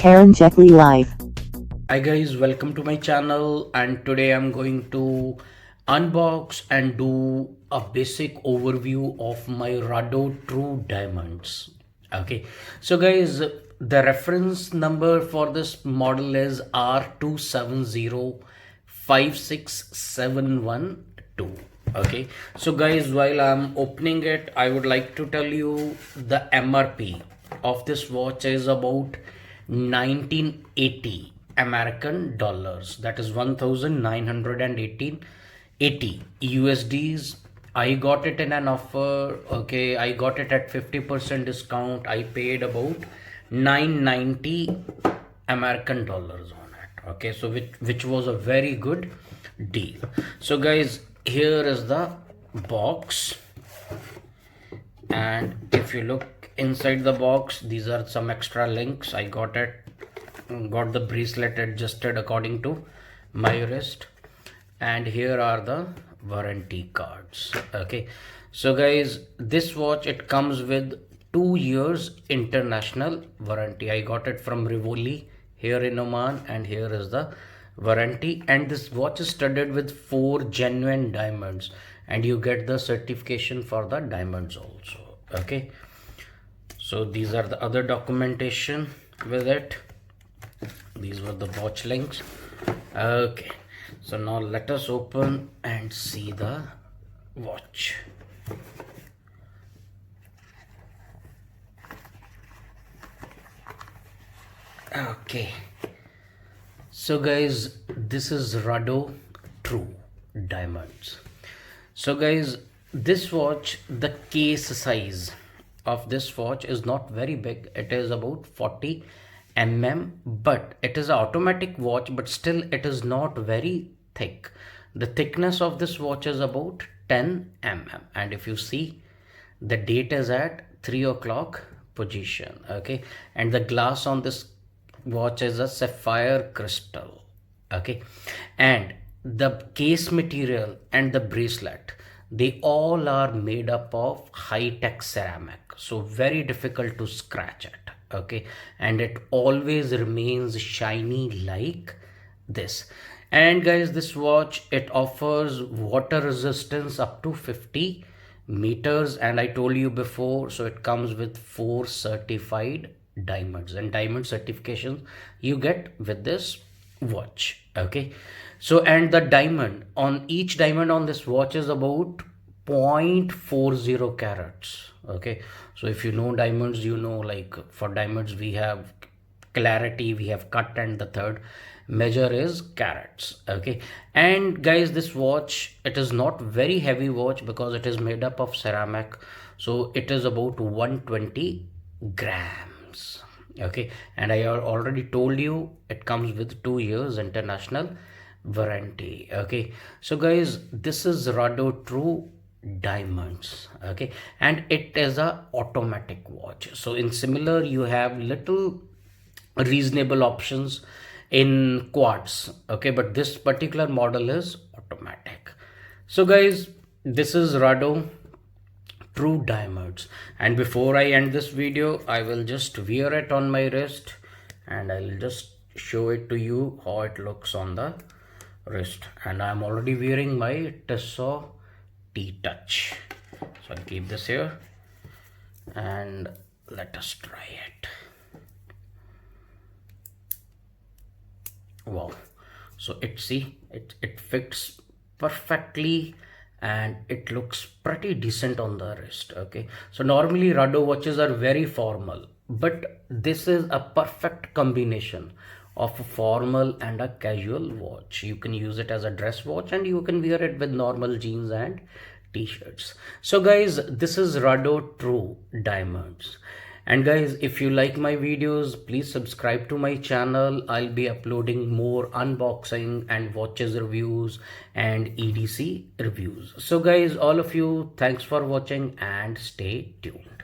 karanjetlilive. Hi guys, welcome to my channel, and today I'm going to unbox and do a basic overview of my Rado True Diamonds. Okay, so guys, the reference number for this model is R270567112. Okay, so guys, while I'm opening it, I would like to tell you the MRP of this watch is about 1980 American dollars, that is 1980 USDs. I got it in an offer. Okay, I got it at 50% discount. I paid about 990 American dollars on it. Okay, so which was a very good deal. So guys, here is the box, and if you look inside the box, these are some extra links. I got the bracelet adjusted according to my wrist, and here are the warranty cards. Okay, so guys, this watch, it comes with 2 years international warranty. I got it from Rivoli here in Oman, and here is the warranty. And this watch is studded with 4 genuine diamonds, and you get the certification for the diamonds also. Okay, so these are the other documentation with it. These were the watch links. Okay, so now let us open and see the watch. Okay, so guys, this is Rado True Diamonds. So guys, this watch, the case size of this watch is not very big. It is about 40 but it is an automatic watch, but still it is not very thick. The thickness of this watch is about 10 and if you see, the date is at 3 o'clock position. Okay, and the glass on this watch is a sapphire crystal. Okay, and the case material and the bracelet, they all are made up of high-tech ceramic, so very difficult to scratch it. Okay, and it always remains shiny like this. And guys, this watch, it offers water resistance up to 50 meters, and I told you before, so it comes with 4 certified diamonds, and diamond certifications you get with this watch. Okay, so and the diamond on each diamond on this watch is about 0.40 carats. Okay, so if you know diamonds, you know, like for diamonds we have clarity, we have cut, and the third measure is carats. Okay, and guys, this watch, it is not very heavy watch because it is made up of ceramic, so it is about 120 grams. Okay, and I already told you it comes with 2 years international warranty. Okay, so guys, this is Rado True Diamonds. Okay, and it is a automatic watch, so in similar you have little reasonable options in quartz. Okay, but this particular model is automatic. So guys, this is Rado True Diamonds, and before I end this video, I will just wear it on my wrist, and I'll just show it to you how it looks on the wrist. And I'm already wearing my Tissot T-Touch, so I'll keep this here and let us try it. Wow, so it fits perfectly, and it looks pretty decent on the wrist. Okay, so normally Rado watches are very formal, but this is a perfect combination of a formal and a casual watch. You can use it as a dress watch, and you can wear it with normal jeans and t-shirts. So guys, this is Rado True Diamonds. And guys, if you like my videos, please subscribe to my channel. I'll be uploading more unboxing and watches reviews and EDC reviews. So guys, all of you, thanks for watching and stay tuned.